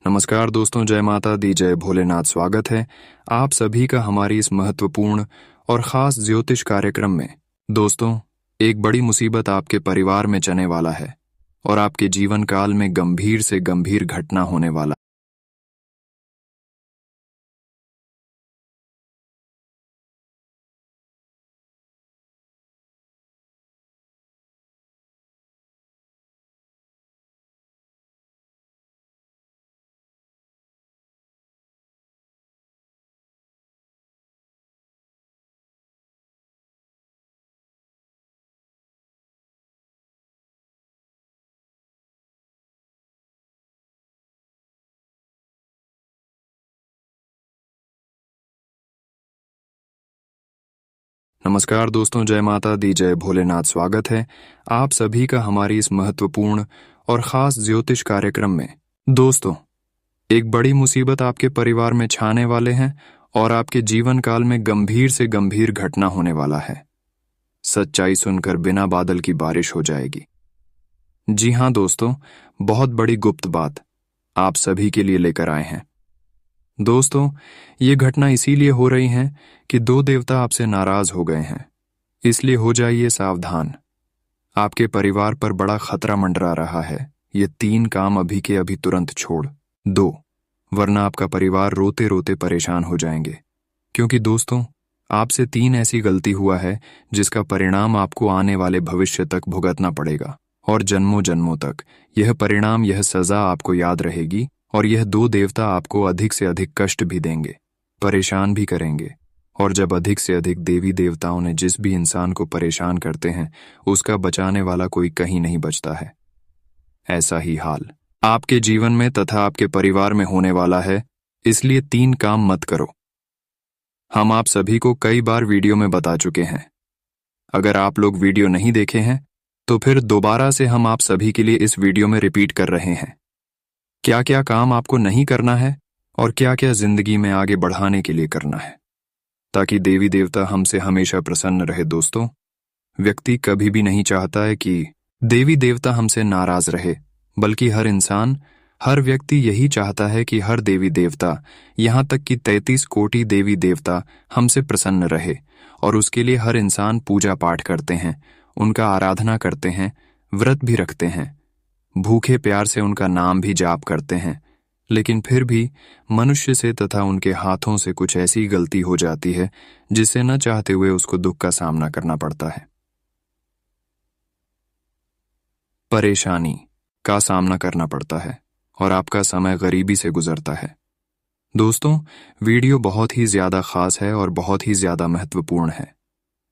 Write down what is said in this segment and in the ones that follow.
नमस्कार दोस्तों, जय माता दी, जय भोलेनाथ। स्वागत है आप सभी का हमारी इस महत्वपूर्ण और खास ज्योतिष कार्यक्रम में। दोस्तों, एक बड़ी मुसीबत आपके परिवार में चने वाला है और आपके जीवन काल में गंभीर से गंभीर घटना होने वाला। नमस्कार दोस्तों, जय माता दी, जय भोलेनाथ। स्वागत है आप सभी का हमारी इस महत्वपूर्ण और खास ज्योतिष कार्यक्रम में। दोस्तों, एक बड़ी मुसीबत आपके परिवार में छाने वाले हैं और आपके जीवन काल में गंभीर से गंभीर घटना होने वाला है। सच्चाई सुनकर बिना बादल की बारिश हो जाएगी। जी हाँ दोस्तों, बहुत बड़ी गुप्त बात आप सभी के लिए लेकर आए हैं। दोस्तों, ये घटना इसीलिए हो रही है कि दो देवता आपसे नाराज हो गए हैं, इसलिए हो जाइए सावधान। आपके परिवार पर बड़ा खतरा मंडरा रहा है। ये 3 काम अभी के अभी तुरंत छोड़ दो, वरना आपका परिवार रोते रोते परेशान हो जाएंगे। क्योंकि दोस्तों, आपसे 3 ऐसी गलती हुआ है जिसका परिणाम आपको आने वाले भविष्य तक भुगतना पड़ेगा और जन्मों जन्मों तक यह परिणाम, यह सजा आपको याद रहेगी। और यह 2 देवता आपको अधिक से अधिक कष्ट भी देंगे, परेशान भी करेंगे। और जब अधिक से अधिक देवी देवताओं ने जिस भी इंसान को परेशान करते हैं, उसका बचाने वाला कोई कहीं नहीं बचता है। ऐसा ही हाल आपके जीवन में तथा आपके परिवार में होने वाला है, इसलिए 3 काम मत करो। हम आप सभी को कई बार वीडियो में बता चुके हैं। अगर आप लोग वीडियो नहीं देखे हैं तो फिर दोबारा से हम आप सभी के लिए इस वीडियो में रिपीट कर रहे हैं। क्या क्या काम आपको नहीं करना है और क्या क्या जिंदगी में आगे बढ़ाने के लिए करना है, ताकि देवी देवता हमसे हमेशा प्रसन्न रहे। दोस्तों, व्यक्ति कभी भी नहीं चाहता है कि देवी देवता हमसे नाराज रहे, बल्कि हर इंसान, हर व्यक्ति यही चाहता है कि हर देवी देवता, यहाँ तक कि 33 कोटि देवी देवता हमसे प्रसन्न रहे। और उसके लिए हर इंसान पूजा पाठ करते हैं, उनका आराधना करते हैं, व्रत भी रखते हैं, भूखे प्यार से उनका नाम भी जाप करते हैं। लेकिन फिर भी मनुष्य से तथा उनके हाथों से कुछ ऐसी गलती हो जाती है जिससे न चाहते हुए उसको दुख का सामना करना पड़ता है, परेशानी का सामना करना पड़ता है और आपका समय गरीबी से गुजरता है। दोस्तों, वीडियो बहुत ही ज्यादा खास है और बहुत ही ज्यादा महत्वपूर्ण है।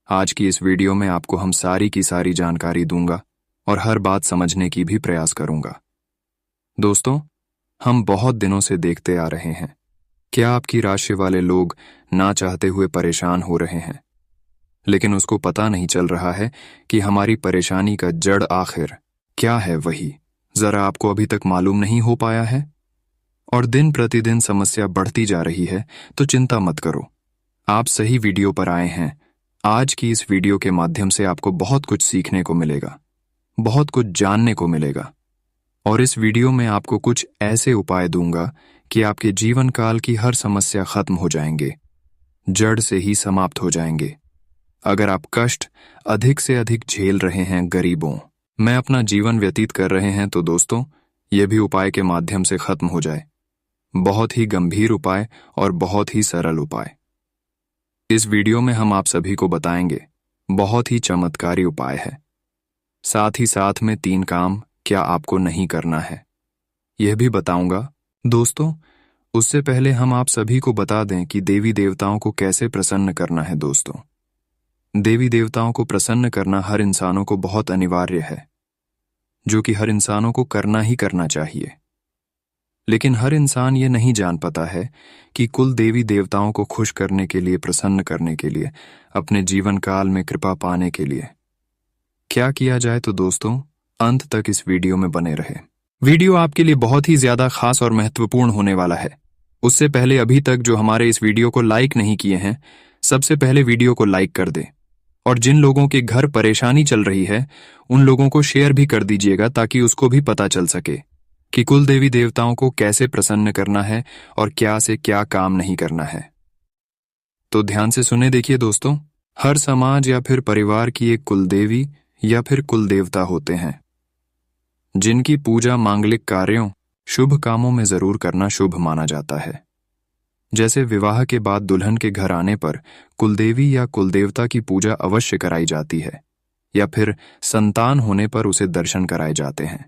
आज की इस वीडियो में आपको हम सारी की सारी जानकारी दूंगा और हर बात समझने की भी प्रयास करूंगा। दोस्तों, हम बहुत दिनों से देखते आ रहे हैं, क्या आपकी राशि वाले लोग ना चाहते हुए परेशान हो रहे हैं, लेकिन उसको पता नहीं चल रहा है कि हमारी परेशानी का जड़ आखिर क्या है। वही जरा आपको अभी तक मालूम नहीं हो पाया है और दिन प्रतिदिन समस्या बढ़ती जा रही है, तो चिंता मत करो, आप सही वीडियो पर आए हैं। आज की इस वीडियो के माध्यम से आपको बहुत कुछ सीखने को मिलेगा, बहुत कुछ जानने को मिलेगा। और इस वीडियो में आपको कुछ ऐसे उपाय दूंगा कि आपके जीवन काल की हर समस्या खत्म हो जाएंगे, जड़ से ही समाप्त हो जाएंगे। अगर आप कष्ट अधिक से अधिक झेल रहे हैं, गरीबों में अपना जीवन व्यतीत कर रहे हैं, तो दोस्तों, यह भी उपाय के माध्यम से खत्म हो जाए। बहुत ही गंभीर उपाय और बहुत ही सरल उपाय इस वीडियो में हम आप सभी को बताएंगे। बहुत ही चमत्कारी उपाय है। साथ ही साथ में 3 काम क्या आपको नहीं करना है, यह भी बताऊंगा। दोस्तों, उससे पहले हम आप सभी को बता दें कि देवी देवताओं को कैसे प्रसन्न करना है। दोस्तों, देवी देवताओं को प्रसन्न करना हर इंसानों को बहुत अनिवार्य है, जो कि हर इंसानों को करना ही करना चाहिए। लेकिन हर इंसान ये नहीं जान पाता है कि कुल देवी देवताओं को खुश करने के लिए, प्रसन्न करने के लिए, अपने जीवन काल में कृपा पाने के लिए क्या किया जाए। तो दोस्तों, अंत तक इस वीडियो में बने रहे। वीडियो आपके लिए बहुत ही ज्यादा खास और महत्वपूर्ण होने वाला है। उससे पहले अभी तक जो हमारे इस वीडियो को लाइक नहीं किए हैं, सबसे पहले वीडियो को लाइक कर दें। और जिन लोगों के घर परेशानी चल रही है, उन लोगों को शेयर भी कर दीजिएगा ताकि उसको भी पता चल सके। कि कुल देवी देवताओं को कैसे प्रसन्न करना है और क्या से क्या काम नहीं करना है। तो ध्यान से सुने, देखिए दोस्तों, हर समाज या फिर परिवार की एक कुलदेवी या फिर कुल देवता होते हैं जिनकी पूजा मांगलिक कार्यों, शुभ कामों में जरूर करना शुभ माना जाता है। जैसे विवाह के बाद दुल्हन के घर आने पर कुलदेवी या कुलदेवता की पूजा अवश्य कराई जाती है, या फिर संतान होने पर उसे दर्शन कराए जाते हैं।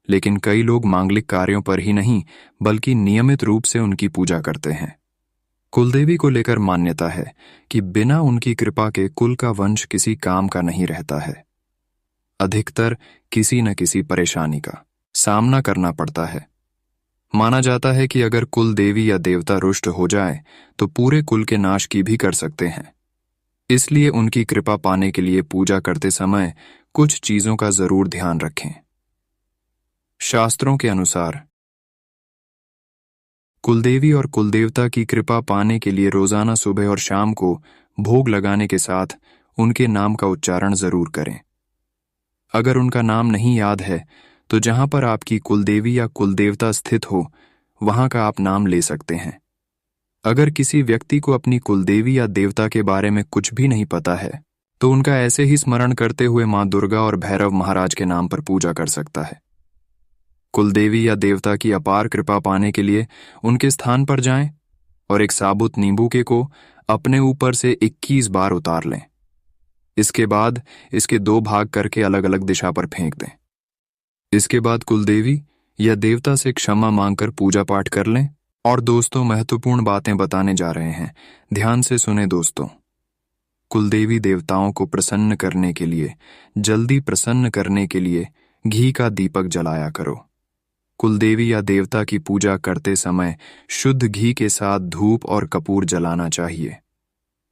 लेकिन कई लोग मांगलिक कार्यों पर ही नहीं बल्कि नियमित रूप से उनकी पूजा करते हैं। कुलदेवी को लेकर मान्यता है कि बिना उनकी कृपा के कुल का वंश किसी काम का नहीं रहता है। अधिकतर किसी न किसी परेशानी का सामना करना पड़ता है। माना जाता है कि अगर कुल देवी या देवता रुष्ट हो जाए तो पूरे कुल के नाश की भी कर सकते हैं। इसलिए उनकी कृपा पाने के लिए पूजा करते समय कुछ चीजों का जरूर ध्यान रखें। शास्त्रों के अनुसार कुलदेवी और कुलदेवता की कृपा पाने के लिए रोजाना सुबह और शाम को भोग लगाने के साथ उनके नाम का उच्चारण जरूर करें। अगर उनका नाम नहीं याद है तो जहां पर आपकी कुलदेवी या कुलदेवता स्थित हो वहां का आप नाम ले सकते हैं। अगर किसी व्यक्ति को अपनी कुलदेवी या देवता के बारे में कुछ भी नहीं पता है तो उनका ऐसे ही स्मरण करते हुए मां दुर्गा और भैरव महाराज के नाम पर पूजा कर सकता है। कुलदेवी या देवता की अपार कृपा पाने के लिए उनके स्थान पर जाएं और एक साबुत नींबू के को अपने ऊपर से 21 बार उतार लें। इसके बाद इसके 2 भाग करके अलग अलग दिशा पर फेंक दें। इसके बाद कुलदेवी या देवता से क्षमा मांगकर पूजा पाठ कर लें। और दोस्तों, महत्वपूर्ण बातें बताने जा रहे हैं, ध्यान से सुने दोस्तों। कुलदेवी देवताओं को प्रसन्न करने के लिए, जल्दी प्रसन्न करने के लिए घी का दीपक जलाया करो। कुलदेवी या देवता की पूजा करते समय शुद्ध घी के साथ धूप और कपूर जलाना चाहिए।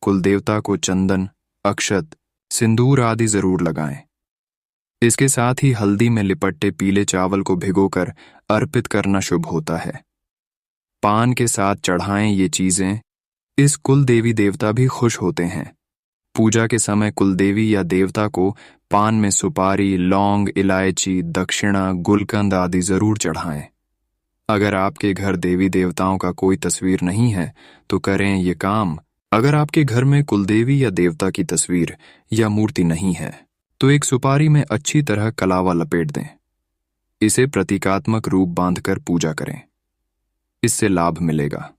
कुलदेवता को चंदन, अक्षत, सिंदूर आदि जरूर लगाएं। इसके साथ ही हल्दी में लिपट्टे पीले चावल को भिगोकर अर्पित करना शुभ होता है। पान के साथ चढ़ाएं ये चीजें, इस कुल देवी देवता भी खुश होते हैं। पूजा के समय कुलदेवी या देवता को पान में सुपारी, लौंग, इलायची, दक्षिणा, गुलकंद आदि जरूर चढ़ाएं। अगर आपके घर देवी देवताओं का कोई तस्वीर नहीं है तो करें ये काम। अगर आपके घर में कुलदेवी या देवता की तस्वीर या मूर्ति नहीं है तो एक सुपारी में अच्छी तरह कलावा लपेट दें। इसे प्रतीकात्मक रूप बांधकर पूजा करें, इससे लाभ मिलेगा।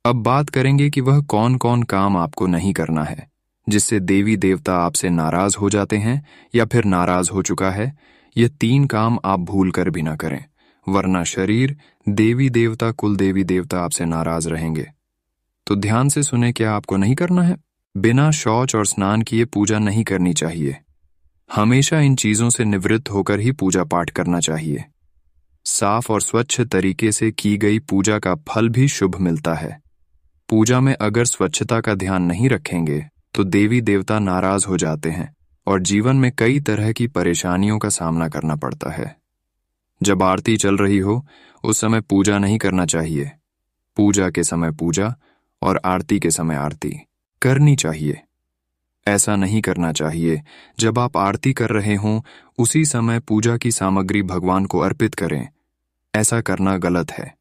अब बात करेंगे कि वह कौन कौन काम आपको नहीं करना है जिससे देवी देवता आपसे नाराज हो जाते हैं या फिर नाराज हो चुका है। ये 3 काम आप भूल कर भी ना करें, वरना शरीर, देवी देवता, कुल देवी देवता आपसे नाराज रहेंगे। तो ध्यान से सुने, क्या आपको नहीं करना है? बिना शौच और स्नान किए पूजा नहीं करनी चाहिए। हमेशा इन चीजों से निवृत्त होकर ही पूजा पाठ करना चाहिए। साफ और स्वच्छ तरीके से की गई पूजा का फल भी शुभ मिलता है। पूजा में अगर स्वच्छता का ध्यान नहीं रखेंगे तो देवी देवता नाराज हो जाते हैं और जीवन में कई तरह की परेशानियों का सामना करना पड़ता है। जब आरती चल रही हो उस समय पूजा नहीं करना चाहिए। पूजा के समय पूजा और आरती के समय आरती करनी चाहिए। ऐसा नहीं करना चाहिए जब आप आरती कर रहे हों उसी समय पूजा की सामग्री भगवान को अर्पित करें। ऐसा करना गलत है।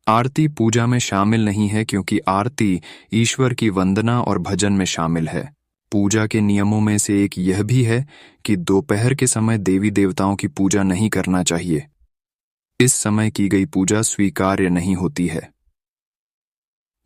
आरती पूजा में शामिल नहीं है क्योंकि आरती ईश्वर की वंदना और भजन में शामिल है। पूजा के नियमों में से एक यह भी है कि दोपहर के समय देवी देवताओं की पूजा नहीं करना चाहिए। इस समय की गई पूजा स्वीकार्य नहीं होती है।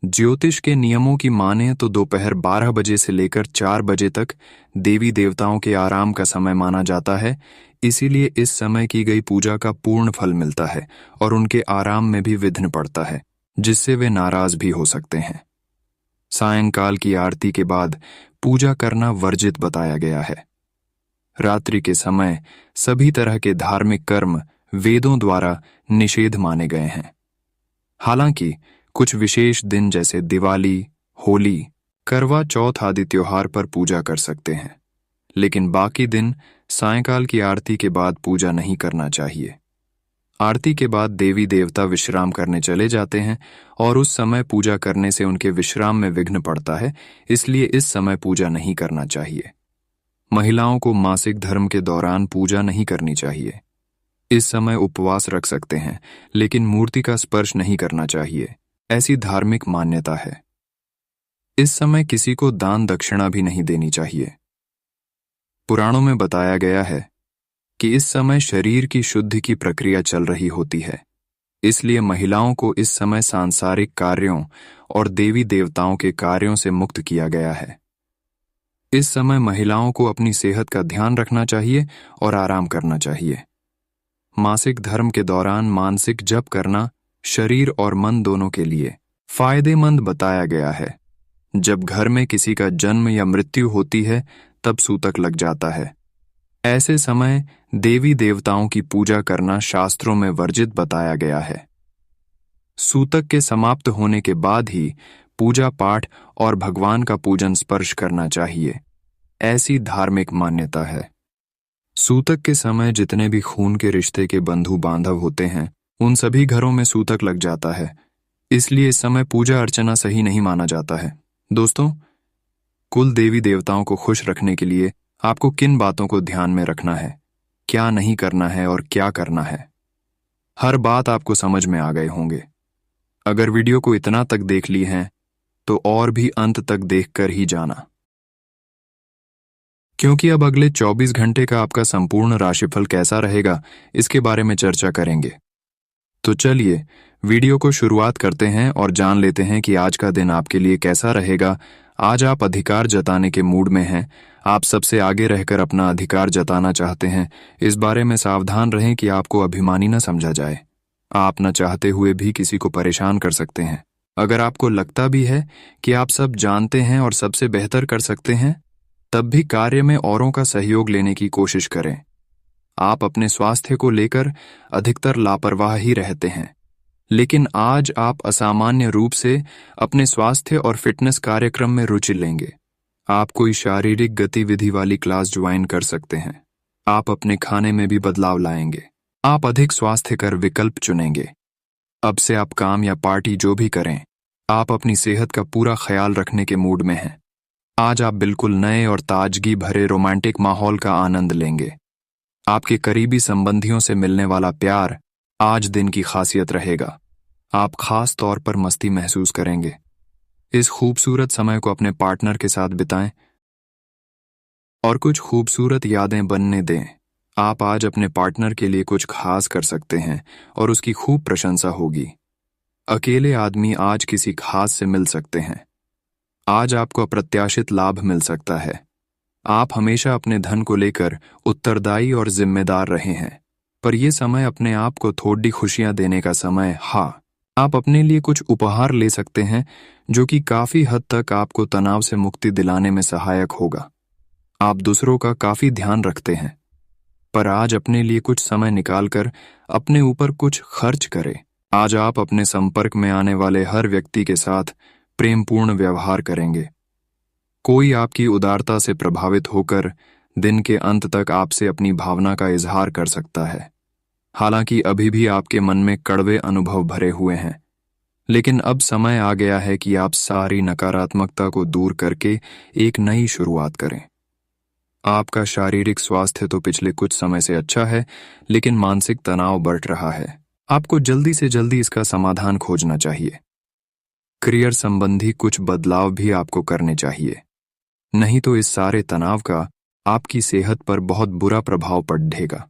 ज्योतिष के नियमों की माने तो दोपहर 12 बजे से लेकर 4 बजे तक देवी देवताओं के आराम का समय माना जाता है। इसीलिए इस समय की गई पूजा का पूर्ण फल मिलता है और उनके आराम में भी विघ्न पड़ता है, जिससे वे नाराज भी हो सकते हैं। सायंकाल की आरती के बाद पूजा करना वर्जित बताया गया है। रात्रि के समय सभी तरह के धार्मिक कर्म वेदों द्वारा निषेध माने गए हैं। हालांकि कुछ विशेष दिन जैसे दिवाली, होली, करवा चौथ आदि त्योहार पर पूजा कर सकते हैं, लेकिन बाकी दिन सायंकाल की आरती के बाद पूजा नहीं करना चाहिए। आरती के बाद देवी देवता विश्राम करने चले जाते हैं और उस समय पूजा करने से उनके विश्राम में विघ्न पड़ता है, इसलिए इस समय पूजा नहीं करना चाहिए। महिलाओं को मासिक धर्म के दौरान पूजा नहीं करनी चाहिए। इस समय उपवास रख सकते हैं, लेकिन मूर्ति का स्पर्श नहीं करना चाहिए, ऐसी धार्मिक मान्यता है। इस समय किसी को दान दक्षिणा भी नहीं देनी चाहिए। पुराणों में बताया गया है कि इस समय शरीर की शुद्धि की प्रक्रिया चल रही होती है, इसलिए महिलाओं को इस समय सांसारिक कार्यों और देवी देवताओं के कार्यों से मुक्त किया गया है। इस समय महिलाओं को अपनी सेहत का ध्यान रखना चाहिए और आराम करना चाहिए। मासिक धर्म के दौरान मानसिक जप करना शरीर और मन दोनों के लिए फायदेमंद बताया गया है। जब घर में किसी का जन्म या मृत्यु होती है तब सूतक लग जाता है। ऐसे समय देवी देवताओं की पूजा करना शास्त्रों में वर्जित बताया गया है। सूतक के समाप्त होने के बाद ही पूजा पाठ और भगवान का पूजन स्पर्श करना चाहिए, ऐसी धार्मिक मान्यता है। सूतक के समय जितने भी खून के रिश्ते के बंधु बांधव होते हैं, उन सभी घरों में सूतक लग जाता है, इसलिए इस समय पूजा अर्चना सही नहीं माना जाता है। दोस्तों, कुल देवी देवताओं को खुश रखने के लिए आपको किन बातों को ध्यान में रखना है, क्या नहीं करना है और क्या करना है, हर बात आपको समझ में आ गए होंगे। अगर वीडियो को इतना तक देख ली हैं तो और भी अंत तक देखकर ही जाना, क्योंकि अब अगले 24 घंटे का आपका संपूर्ण राशिफल कैसा रहेगा इसके बारे में चर्चा करेंगे। तो चलिए वीडियो को शुरुआत करते हैं और जान लेते हैं कि आज का दिन आपके लिए कैसा रहेगा। आज आप अधिकार जताने के मूड में हैं, आप सबसे आगे रहकर अपना अधिकार जताना चाहते हैं। इस बारे में सावधान रहें कि आपको अभिमानी न समझा जाए। आप न चाहते हुए भी किसी को परेशान कर सकते हैं। अगर आपको लगता भी है कि आप सब जानते हैं और सबसे बेहतर कर सकते हैं, तब भी कार्य में औरों का सहयोग लेने की कोशिश करें। आप अपने स्वास्थ्य को लेकर अधिकतर लापरवाह ही रहते हैं, लेकिन आज आप असामान्य रूप से अपने स्वास्थ्य और फिटनेस कार्यक्रम में रुचि लेंगे। आप कोई शारीरिक गतिविधि वाली क्लास ज्वाइन कर सकते हैं। आप अपने खाने में भी बदलाव लाएंगे। आप अधिक स्वास्थ्यकर विकल्प चुनेंगे। अब से आप काम या पार्टी जो भी करें, आप अपनी सेहत का पूरा ख्याल रखने के मूड में हैं। आज आप बिल्कुल नए और ताजगी भरे रोमांटिक माहौल का आनंद लेंगे। आपके करीबी संबंधियों से मिलने वाला प्यार आज दिन की खासियत रहेगा। आप खास तौर पर मस्ती महसूस करेंगे। इस खूबसूरत समय को अपने पार्टनर के साथ बिताएं और कुछ खूबसूरत यादें बनने दें। आप आज अपने पार्टनर के लिए कुछ खास कर सकते हैं और उसकी खूब प्रशंसा होगी। अकेले आदमी आज किसी खास से मिल सकते हैं। आज आपको अप्रत्याशित लाभ मिल सकता है। आप हमेशा अपने धन को लेकर उत्तरदायी और जिम्मेदार रहे हैं, पर यह समय अपने आप को थोड़ी खुशियां देने का समय। हाँ, आप अपने लिए कुछ उपहार ले सकते हैं जो कि काफी हद तक आपको तनाव से मुक्ति दिलाने में सहायक होगा। आप दूसरों का काफी ध्यान रखते हैं, पर आज अपने लिए कुछ समय निकालकर अपने ऊपर कुछ खर्च करें। आज आप अपने संपर्क में आने वाले हर व्यक्ति के साथ प्रेमपूर्ण व्यवहार करेंगे। कोई आपकी उदारता से प्रभावित होकर दिन के अंत तक आपसे अपनी भावना का इजहार कर सकता है। हालांकि अभी भी आपके मन में कड़वे अनुभव भरे हुए हैं, लेकिन अब समय आ गया है कि आप सारी नकारात्मकता को दूर करके एक नई शुरुआत करें। आपका शारीरिक स्वास्थ्य तो पिछले कुछ समय से अच्छा है, लेकिन मानसिक तनाव बढ़ रहा है। आपको जल्दी से जल्दी इसका समाधान खोजना चाहिए। करियर संबंधी कुछ बदलाव भी आपको करने चाहिए, नहीं तो इस सारे तनाव का आपकी सेहत पर बहुत बुरा प्रभाव पड़ेगा।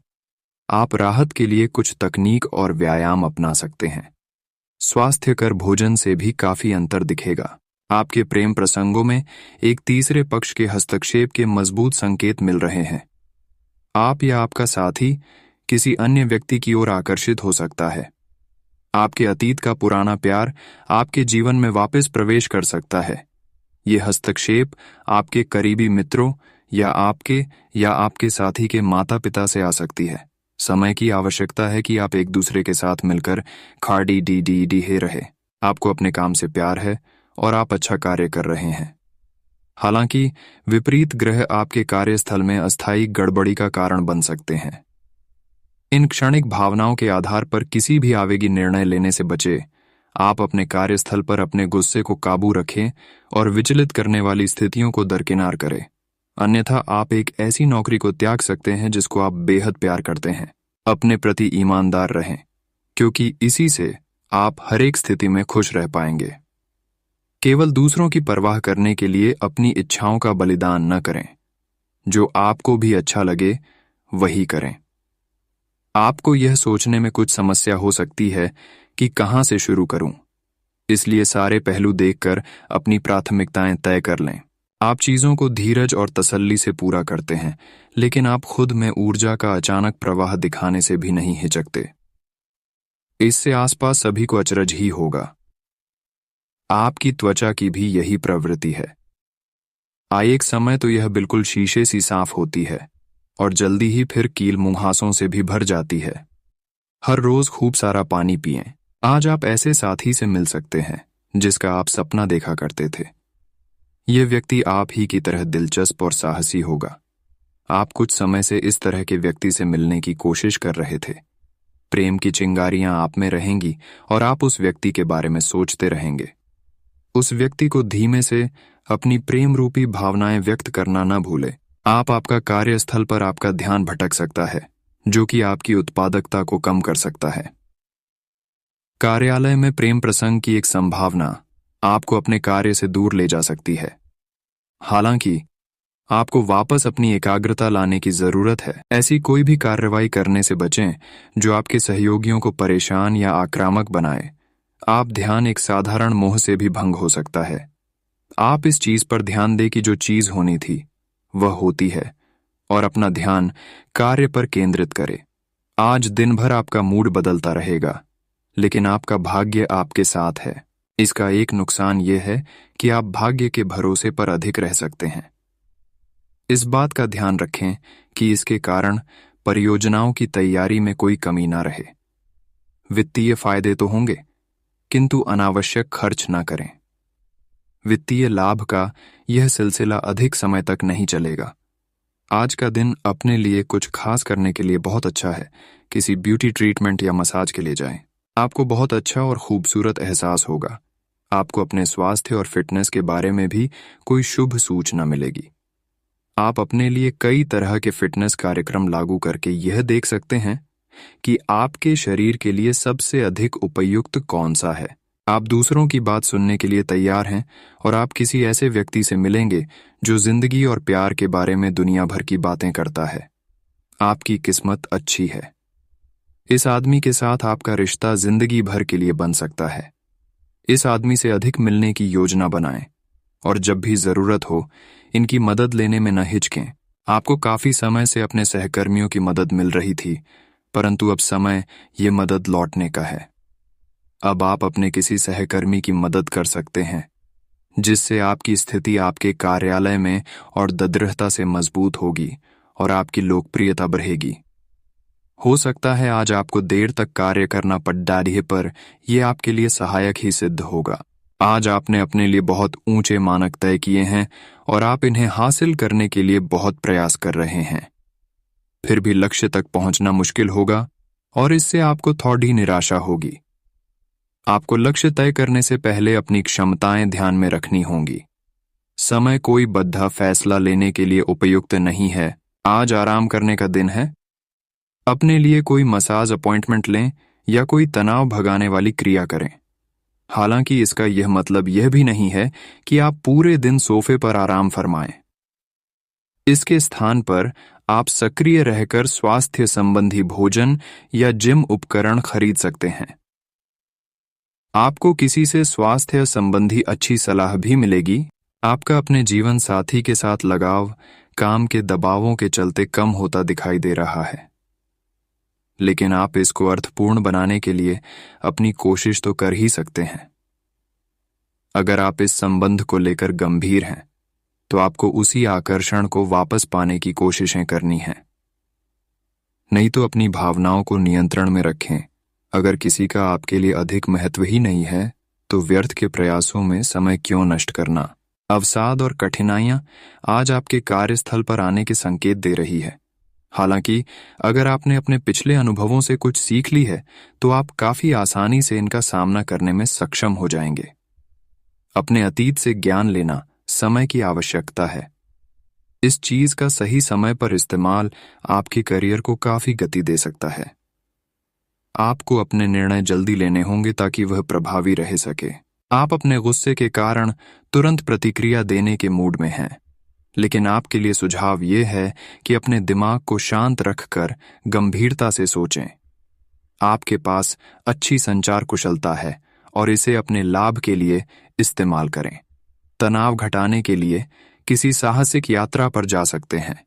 आप राहत के लिए कुछ तकनीक और व्यायाम अपना सकते हैं। स्वास्थ्यकर भोजन से भी काफी अंतर दिखेगा। आपके प्रेम प्रसंगों में एक तीसरे पक्ष के हस्तक्षेप के मजबूत संकेत मिल रहे हैं। आप या आपका साथी किसी अन्य व्यक्ति की ओर आकर्षित हो सकता है। आपके अतीत का पुराना प्यार आपके जीवन में वापस प्रवेश कर सकता है। ये हस्तक्षेप आपके करीबी मित्रों या आपके साथी के माता पिता से आ सकती है। समय की आवश्यकता है कि आप एक दूसरे के साथ मिलकर खाड़ी डी रहे। आपको अपने काम से प्यार है और आप अच्छा कार्य कर रहे हैं। हालांकि विपरीत ग्रह आपके कार्यस्थल में अस्थायी गड़बड़ी का कारण बन सकते हैं। इन क्षणिक भावनाओं के आधार पर किसी भी आवेगी निर्णय लेने से बचे। आप अपने कार्यस्थल पर अपने गुस्से को काबू रखें और विचलित करने वाली स्थितियों को दरकिनार करें। अन्यथा आप एक ऐसी नौकरी को त्याग सकते हैं जिसको आप बेहद प्यार करते हैं। अपने प्रति ईमानदार रहें, क्योंकि इसी से आप हर एक स्थिति में खुश रह पाएंगे। केवल दूसरों की परवाह करने के लिए अपनी इच्छाओं का बलिदान न करें। जो आपको भी अच्छा लगे वही करें। आपको यह सोचने में कुछ समस्या हो सकती है कि कहां से शुरू करूं, इसलिए सारे पहलू देखकर अपनी प्राथमिकताएं तय कर लें। आप चीजों को धीरज और तसल्ली से पूरा करते हैं, लेकिन आप खुद में ऊर्जा का अचानक प्रवाह दिखाने से भी नहीं हिचकते। इससे आसपास सभी को अचरज ही होगा। आपकी त्वचा की भी यही प्रवृत्ति है। एक समय तो यह बिल्कुल शीशे सी साफ होती है और जल्दी ही फिर कील मुंहासों से भी भर जाती है। हर रोज खूब सारा पानी पिएं। आज आप ऐसे साथी से मिल सकते हैं जिसका आप सपना देखा करते थे। यह व्यक्ति आप ही की तरह दिलचस्प और साहसी होगा। आप कुछ समय से इस तरह के व्यक्ति से मिलने की कोशिश कर रहे थे। प्रेम की चिंगारियां आप में रहेंगी और आप उस व्यक्ति के बारे में सोचते रहेंगे। उस व्यक्ति को धीमे से अपनी प्रेम रूपी भावनाएं व्यक्त करना न भूलें। आपका कार्यस्थल पर आपका ध्यान भटक सकता है, जो कि आपकी उत्पादकता को कम कर सकता है। कार्यालय में प्रेम प्रसंग की एक संभावना आपको अपने कार्य से दूर ले जा सकती है। हालांकि आपको वापस अपनी एकाग्रता लाने की जरूरत है। ऐसी कोई भी कार्रवाई करने से बचें जो आपके सहयोगियों को परेशान या आक्रामक बनाए। आप ध्यान एक साधारण मोह से भी भंग हो सकता है। आप इस चीज पर ध्यान दें कि जो चीज होनी थी वह होती है और अपना ध्यान कार्य पर केंद्रित करें। आज दिन भर आपका मूड बदलता रहेगा, लेकिन आपका भाग्य आपके साथ है। इसका एक नुकसान यह है कि आप भाग्य के भरोसे पर अधिक रह सकते हैं। इस बात का ध्यान रखें कि इसके कारण परियोजनाओं की तैयारी में कोई कमी ना रहे। वित्तीय फायदे तो होंगे, किंतु अनावश्यक खर्च न करें। वित्तीय लाभ का यह सिलसिला अधिक समय तक नहीं चलेगा। आज का दिन अपने लिए कुछ खास करने के लिए बहुत अच्छा है। किसी ब्यूटी ट्रीटमेंट या मसाज के लिए जाएं। आपको बहुत अच्छा और खूबसूरत एहसास होगा। आपको अपने स्वास्थ्य और फिटनेस के बारे में भी कोई शुभ सूचना मिलेगी। आप अपने लिए कई तरह के फिटनेस कार्यक्रम लागू करके यह देख सकते हैं कि आपके शरीर के लिए सबसे अधिक उपयुक्त कौन सा है। आप दूसरों की बात सुनने के लिए तैयार हैं और आप किसी ऐसे व्यक्ति से मिलेंगे जो जिंदगी और प्यार के बारे में दुनिया भर की बातें करता है। आपकी किस्मत अच्छी है। इस आदमी के साथ आपका रिश्ता जिंदगी भर के लिए बन सकता है। इस आदमी से अधिक मिलने की योजना बनाएं और जब भी जरूरत हो इनकी मदद लेने में न हिचकें। आपको काफी समय से अपने सहकर्मियों की मदद मिल रही थी, परंतु अब समय ये मदद लौटने का है। अब आप अपने किसी सहकर्मी की मदद कर सकते हैं, जिससे आपकी स्थिति आपके कार्यालय में और दृढ़ता से मजबूत होगी और आपकी लोकप्रियता बढ़ेगी। हो सकता है आज आपको देर तक कार्य करना पड़ डालिए, पर यह आपके लिए सहायक ही सिद्ध होगा। आज आपने अपने लिए बहुत ऊंचे मानक तय किए हैं और आप इन्हें हासिल करने के लिए बहुत प्रयास कर रहे हैं। फिर भी लक्ष्य तक पहुंचना मुश्किल होगा और इससे आपको थोड़ी निराशा होगी। आपको लक्ष्य तय करने से पहले अपनी क्षमताएं ध्यान में रखनी होंगी। समय कोई बद्धा फैसला लेने के लिए उपयुक्त नहीं है। आज आराम करने का दिन है। अपने लिए कोई मसाज अपॉइंटमेंट लें या कोई तनाव भगाने वाली क्रिया करें। हालांकि इसका यह मतलब यह भी नहीं है कि आप पूरे दिन सोफे पर आराम फरमाएं। इसके स्थान पर आप सक्रिय रहकर स्वास्थ्य संबंधी भोजन या जिम उपकरण खरीद सकते हैं। आपको किसी से स्वास्थ्य संबंधी अच्छी सलाह भी मिलेगी। आपका अपने जीवन साथी के साथ लगाव काम के दबावों के चलते कम होता दिखाई दे रहा है, लेकिन आप इसको अर्थपूर्ण बनाने के लिए अपनी कोशिश तो कर ही सकते हैं। अगर आप इस संबंध को लेकर गंभीर हैं, तो आपको उसी आकर्षण को वापस पाने की कोशिशें करनी हैं। नहीं तो अपनी भावनाओं को नियंत्रण में रखें। अगर किसी का आपके लिए अधिक महत्व ही नहीं है, तो व्यर्थ के प्रयासों में समय क्यों नष्ट करना। अवसाद और कठिनाइयां आज आपके कार्यस्थल पर आने के संकेत दे रही है। हालांकि अगर आपने अपने पिछले अनुभवों से कुछ सीख ली है, तो आप काफी आसानी से इनका सामना करने में सक्षम हो जाएंगे। अपने अतीत से ज्ञान लेना समय की आवश्यकता है। इस चीज का सही समय पर इस्तेमाल आपके करियर को काफी गति दे सकता है। आपको अपने निर्णय जल्दी लेने होंगे ताकि वह प्रभावी रह सके। आप अपने गुस्से के कारण तुरंत प्रतिक्रिया देने के मूड में हैं, लेकिन आपके लिए सुझाव ये है कि अपने दिमाग को शांत रखकर गंभीरता से सोचें। आपके पास अच्छी संचार कुशलता है और इसे अपने लाभ के लिए इस्तेमाल करें। तनाव घटाने के लिए किसी साहसिक यात्रा पर जा सकते हैं,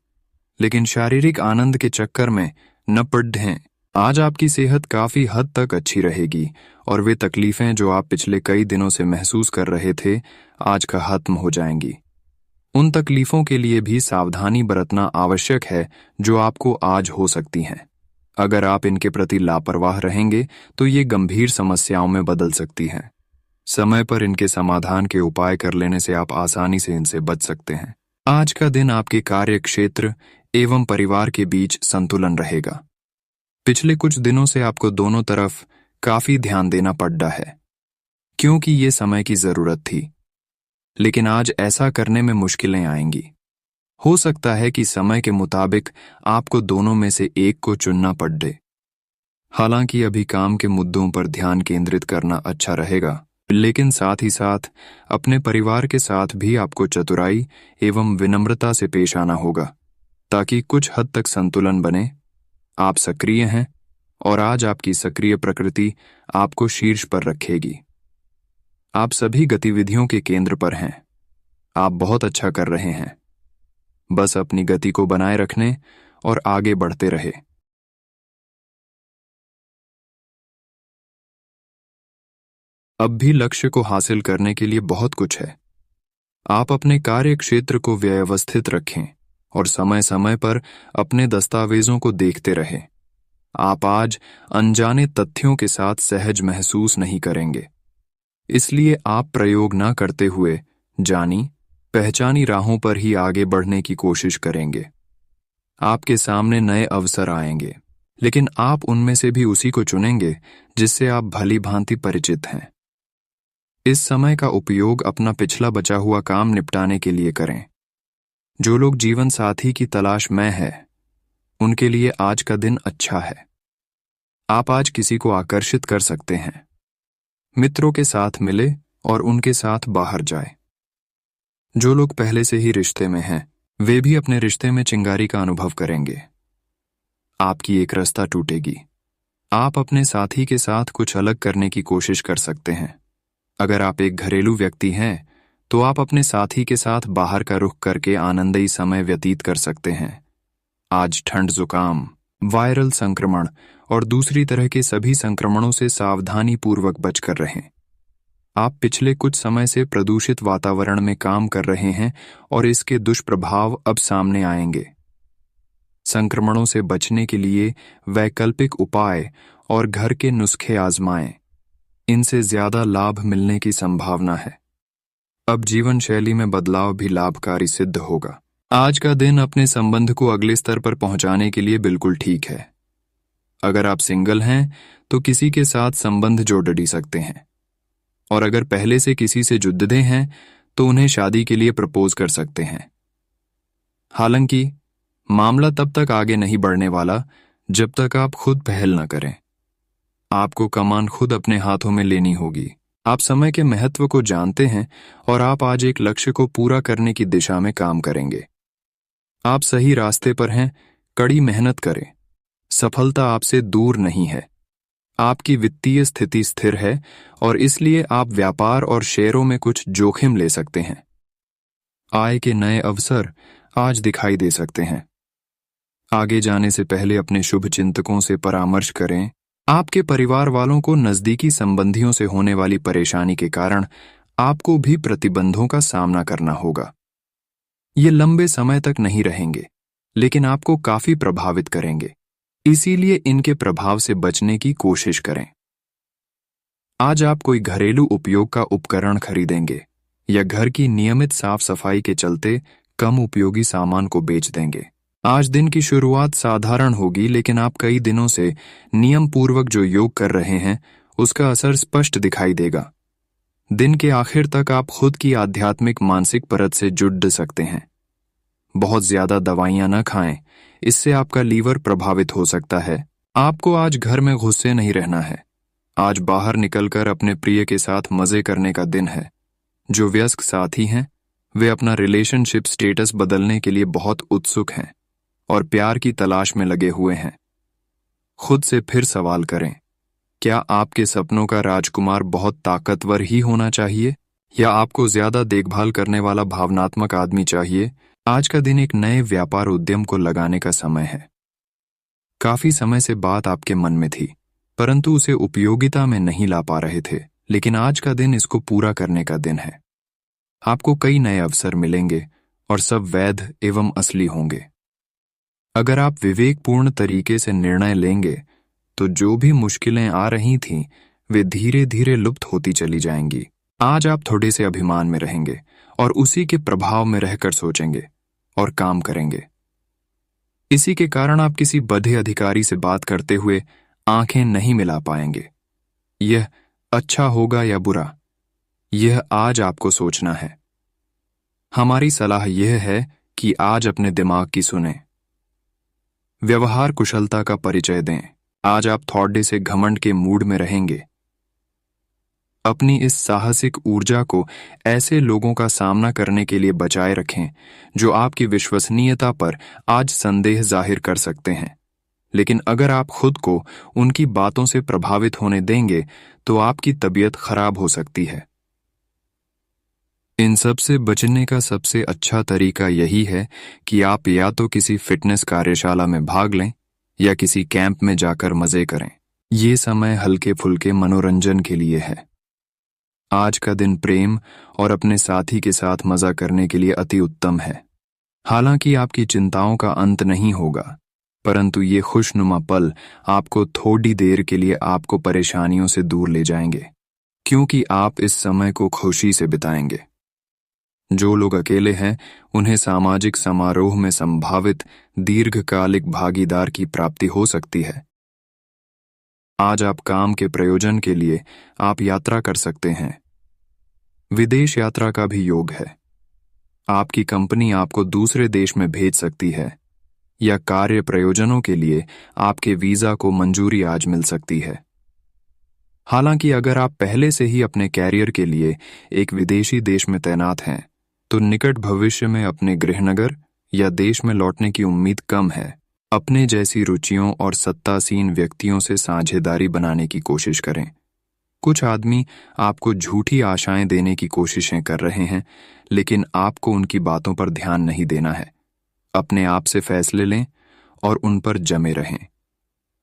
लेकिन शारीरिक आनंद के चक्कर में न पड़ें। आज आपकी सेहत काफी हद तक अच्छी रहेगी और वे तकलीफें जो आप पिछले कई दिनों से महसूस कर रहे थे, आज खत्म हो जाएंगी। उन तकलीफों के लिए भी सावधानी बरतना आवश्यक है जो आपको आज हो सकती हैं। अगर आप इनके प्रति लापरवाह रहेंगे तो ये गंभीर समस्याओं में बदल सकती हैं। समय पर इनके समाधान के उपाय कर लेने से आप आसानी से इनसे बच सकते हैं। आज का दिन आपके कार्य क्षेत्र एवं परिवार के बीच संतुलन रहेगा। पिछले कुछ दिनों से आपको दोनों तरफ काफी ध्यान देना पड़ रहा है, क्योंकि ये समय की जरूरत थी, लेकिन आज ऐसा करने में मुश्किलें आएंगी। हो सकता है कि समय के मुताबिक आपको दोनों में से एक को चुनना पड़े। हालांकि अभी काम के मुद्दों पर ध्यान केंद्रित करना अच्छा रहेगा, लेकिन साथ ही साथ अपने परिवार के साथ भी आपको चतुराई एवं विनम्रता से पेश आना होगा ताकि कुछ हद तक संतुलन बने। आप सक्रिय हैं और आज आपकी सक्रिय प्रकृति आपको शीर्ष पर रखेगी। आप सभी गतिविधियों के केंद्र पर हैं। आप बहुत अच्छा कर रहे हैं। बस अपनी गति को बनाए रखने और आगे बढ़ते रहे। अब भी लक्ष्य को हासिल करने के लिए बहुत कुछ है। आप अपने कार्य क्षेत्र को व्यवस्थित रखें और समय समय पर अपने दस्तावेजों को देखते रहें। आप आज अनजाने तथ्यों के साथ सहज महसूस नहीं करेंगे, इसलिए आप प्रयोग न करते हुए जानी पहचानी राहों पर ही आगे बढ़ने की कोशिश करेंगे। आपके सामने नए अवसर आएंगे, लेकिन आप उनमें से भी उसी को चुनेंगे जिससे आप भली भांति परिचित हैं। इस समय का उपयोग अपना पिछला बचा हुआ काम निपटाने के लिए करें। जो लोग जीवन साथी की तलाश में हैं, उनके लिए आज का दिन अच्छा है। आप आज किसी को आकर्षित कर सकते हैं। मित्रों के साथ मिले और उनके साथ बाहर जाए। जो लोग पहले से ही रिश्ते में हैं, वे भी अपने रिश्ते में चिंगारी का अनुभव करेंगे। आपकी एक रास्ता टूटेगी। आप अपने साथी के साथ कुछ अलग करने की कोशिश कर सकते हैं। अगर आप एक घरेलू व्यक्ति हैं तो आप अपने साथी के साथ बाहर का रुख करके आनंदमयी समय व्यतीत कर सकते हैं। आज ठंड, जुकाम, वायरल संक्रमण और दूसरी तरह के सभी संक्रमणों से सावधानी पूर्वक बचकर रहें। आप पिछले कुछ समय से प्रदूषित वातावरण में काम कर रहे हैं और इसके दुष्प्रभाव अब सामने आएंगे। संक्रमणों से बचने के लिए वैकल्पिक उपाय और घर के नुस्खे आजमाएं। इनसे ज्यादा लाभ मिलने की संभावना है। अब जीवन शैली में बदलाव भी लाभकारी सिद्ध होगा। आज का दिन अपने संबंध को अगले स्तर पर पहुंचाने के लिए बिल्कुल ठीक है। अगर आप सिंगल हैं तो किसी के साथ संबंध जोड़ सकते हैं, और अगर पहले से किसी से जुड़े हैं तो उन्हें शादी के लिए प्रपोज कर सकते हैं। हालांकि मामला तब तक आगे नहीं बढ़ने वाला जब तक आप खुद पहल न करें। आपको कमान खुद अपने हाथों में लेनी होगी। आप समय के महत्व को जानते हैं और आप आज एक लक्ष्य को पूरा करने की दिशा में काम करेंगे। आप सही रास्ते पर हैं। कड़ी मेहनत करें। सफलता आपसे दूर नहीं है। आपकी वित्तीय स्थिति स्थिर है और इसलिए आप व्यापार और शेयरों में कुछ जोखिम ले सकते हैं। आय के नए अवसर आज दिखाई दे सकते हैं। आगे जाने से पहले अपने शुभ चिंतकों से परामर्श करें। आपके परिवार वालों को नजदीकी संबंधियों से होने वाली परेशानी के कारण आपको भी प्रतिबंधों का सामना करना होगा। ये लंबे समय तक नहीं रहेंगे, लेकिन आपको काफी प्रभावित करेंगे, इसीलिए इनके प्रभाव से बचने की कोशिश करें। आज आप कोई घरेलू उपयोग का उपकरण खरीदेंगे या घर की नियमित साफ सफाई के चलते कम उपयोगी सामान को बेच देंगे। आज दिन की शुरुआत साधारण होगी, लेकिन आप कई दिनों से नियम पूर्वक जो योग कर रहे हैं उसका असर स्पष्ट दिखाई देगा। दिन के आखिर तक आप खुद की आध्यात्मिक मानसिक परत से जुड़ सकते हैं। बहुत ज्यादा दवाइयां न खाएं, इससे आपका लीवर प्रभावित हो सकता है आपको आज घर में घुसे नहीं रहना है। आज बाहर निकलकर अपने प्रिय के साथ मजे करने का दिन है। जो व्यस्क साथी हैं, वे अपना रिलेशनशिप स्टेटस बदलने के लिए बहुत उत्सुक हैं और प्यार की तलाश में लगे हुए हैं। खुद से फिर सवाल करें, क्या आपके सपनों का राजकुमार बहुत ताकतवर ही होना चाहिए या आपको ज्यादा देखभाल करने वाला भावनात्मक आदमी चाहिए? आज का दिन एक नए व्यापार उद्यम को लगाने का समय है। काफी समय से बात आपके मन में थी, परंतु उसे उपयोगिता में नहीं ला पा रहे थे, लेकिन आज का दिन इसको पूरा करने का दिन है। आपको कई नए अवसर मिलेंगे और सब वैध एवं असली होंगे। अगर आप विवेकपूर्ण तरीके से निर्णय लेंगे तो जो भी मुश्किलें आ रही थीं, वे धीरे धीरे लुप्त होती चली जाएंगी। आज आप थोड़े से अभिमान में रहेंगे और उसी के प्रभाव में रहकर सोचेंगे और काम करेंगे। इसी के कारण आप किसी बड़े अधिकारी से बात करते हुए आंखें नहीं मिला पाएंगे। यह अच्छा होगा या बुरा, यह आज आपको सोचना है। हमारी सलाह यह है कि आज अपने दिमाग की सुनें। व्यवहार कुशलता का परिचय दें। आज आप थोड़े से घमंड के मूड में रहेंगे। अपनी इस साहसिक ऊर्जा को ऐसे लोगों का सामना करने के लिए बचाए रखें जो आपकी विश्वसनीयता पर आज संदेह जाहिर कर सकते हैं। लेकिन अगर आप खुद को उनकी बातों से प्रभावित होने देंगे तो आपकी तबीयत खराब हो सकती है। इन सब से बचने का सबसे अच्छा तरीका यही है कि आप या तो किसी फिटनेस कार्यशाला में भाग लें या किसी कैंप में जाकर मजे करें। ये समय हल्के फुल्के मनोरंजन के लिए है। आज का दिन प्रेम और अपने साथी के साथ मजा करने के लिए अति उत्तम है। हालांकि आपकी चिंताओं का अंत नहीं होगा, परंतु ये खुशनुमा पल आपको थोड़ी देर के लिए आपको परेशानियों से दूर ले जाएंगे, क्योंकि आप इस समय को खुशी से बिताएंगे। जो लोग अकेले हैं, उन्हें सामाजिक समारोह में संभावित दीर्घकालिक भागीदार की प्राप्ति हो सकती है। आज आप काम के प्रयोजन के लिए आप यात्रा कर सकते हैं। विदेश यात्रा का भी योग है। आपकी कंपनी आपको दूसरे देश में भेज सकती है या कार्य प्रयोजनों के लिए आपके वीजा को मंजूरी आज मिल सकती है। हालांकि अगर आप पहले से ही अपने कैरियर के लिए एक विदेशी देश में तैनात हैं, तो निकट भविष्य में अपने गृहनगर या देश में लौटने की उम्मीद कम है। अपने जैसी रुचियों और सत्तासीन व्यक्तियों से साझेदारी बनाने की कोशिश करें। कुछ आदमी आपको झूठी आशाएं देने की कोशिशें कर रहे हैं, लेकिन आपको उनकी बातों पर ध्यान नहीं देना है। अपने आप से फैसले लें और उन पर जमे रहें।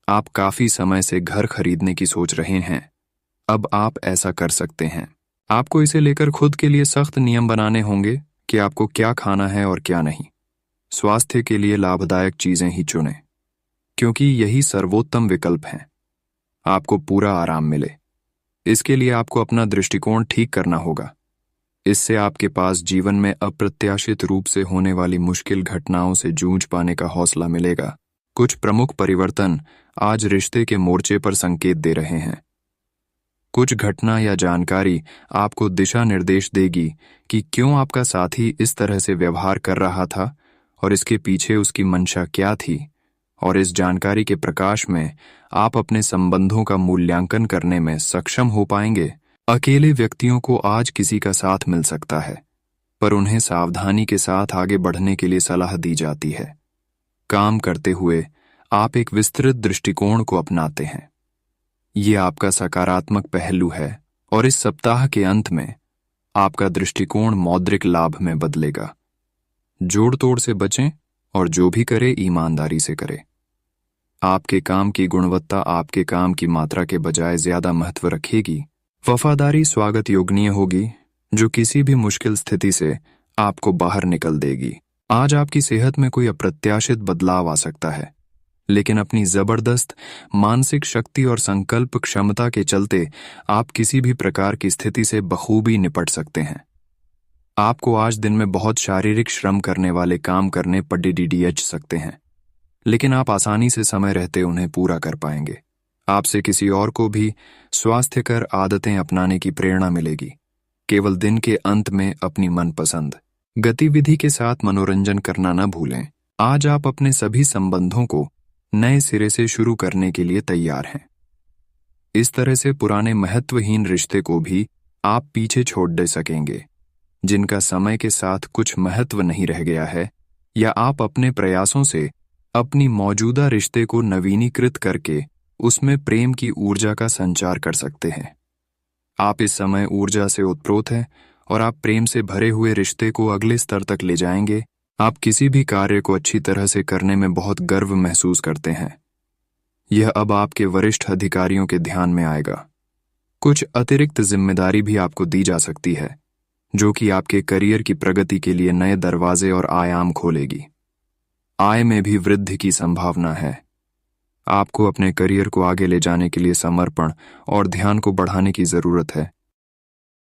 आप काफी समय से घर खरीदने की सोच रहे हैं, अब आप ऐसा कर सकते हैं। आपको इसे लेकर खुद के लिए सख्त नियम बनाने होंगे कि आपको क्या खाना है और क्या नहीं। स्वास्थ्य के लिए लाभदायक चीजें ही चुनें, क्योंकि यही सर्वोत्तम विकल्प हैं। आपको पूरा आराम मिले, इसके लिए आपको अपना दृष्टिकोण ठीक करना होगा। इससे आपके पास जीवन में अप्रत्याशित रूप से होने वाली मुश्किल घटनाओं से जूझ पाने का हौसला मिलेगा। कुछ प्रमुख परिवर्तन आज रिश्ते के मोर्चे पर संकेत दे रहे हैं। कुछ घटना या जानकारी आपको दिशा निर्देश देगी कि क्यों आपका साथी इस तरह से व्यवहार कर रहा था और इसके पीछे उसकी मंशा क्या थी, और इस जानकारी के प्रकाश में आप अपने संबंधों का मूल्यांकन करने में सक्षम हो पाएंगे। अकेले व्यक्तियों को आज किसी का साथ मिल सकता है, पर उन्हें सावधानी के साथ आगे बढ़ने के लिए सलाह दी जाती है। काम करते हुए आप एक विस्तृत दृष्टिकोण को अपनाते हैं। ये आपका सकारात्मक पहलू है और इस सप्ताह के अंत में आपका दृष्टिकोण मौद्रिक लाभ में बदलेगा। जोड़ तोड़ से बचें और जो भी करे ईमानदारी से करे। आपके काम की गुणवत्ता आपके काम की मात्रा के बजाय ज्यादा महत्व रखेगी। वफादारी स्वागत योग्य होगी, जो किसी भी मुश्किल स्थिति से आपको बाहर निकल देगी। आज आपकी सेहत में कोई अप्रत्याशित बदलाव आ सकता है, लेकिन अपनी जबरदस्त मानसिक शक्ति और संकल्प क्षमता के चलते आप किसी भी प्रकार की स्थिति से बखूबी निपट सकते हैं। आपको आज दिन में बहुत शारीरिक श्रम करने वाले काम करने पड़ सकते हैं, लेकिन आप आसानी से समय रहते उन्हें पूरा कर पाएंगे। आपसे किसी और को भी स्वास्थ्यकर आदतें अपनाने की प्रेरणा मिलेगी। केवल दिन के अंत में अपनी मनपसंद गतिविधि के साथ मनोरंजन करना न भूलें। आज आप अपने सभी संबंधों को नए सिरे से शुरू करने के लिए तैयार हैं। इस तरह से पुराने महत्वहीन रिश्ते को भी आप पीछे छोड़ दे सकेंगे, जिनका समय के साथ कुछ महत्व नहीं रह गया है, या आप अपने प्रयासों से अपनी मौजूदा रिश्ते को नवीनीकृत करके उसमें प्रेम की ऊर्जा का संचार कर सकते हैं। आप इस समय ऊर्जा से ओतप्रोत हैं और आप प्रेम से भरे हुए रिश्ते को अगले स्तर तक ले जाएंगे। आप किसी भी कार्य को अच्छी तरह से करने में बहुत गर्व महसूस करते हैं। यह अब आपके वरिष्ठ अधिकारियों के ध्यान में आएगा। कुछ अतिरिक्त जिम्मेदारी भी आपको दी जा सकती है, जो कि आपके करियर की प्रगति के लिए नए दरवाजे और आयाम खोलेगी। आय में भी वृद्धि की संभावना है। आपको अपने करियर को आगे ले जाने के लिए समर्पण और ध्यान को बढ़ाने की जरूरत है।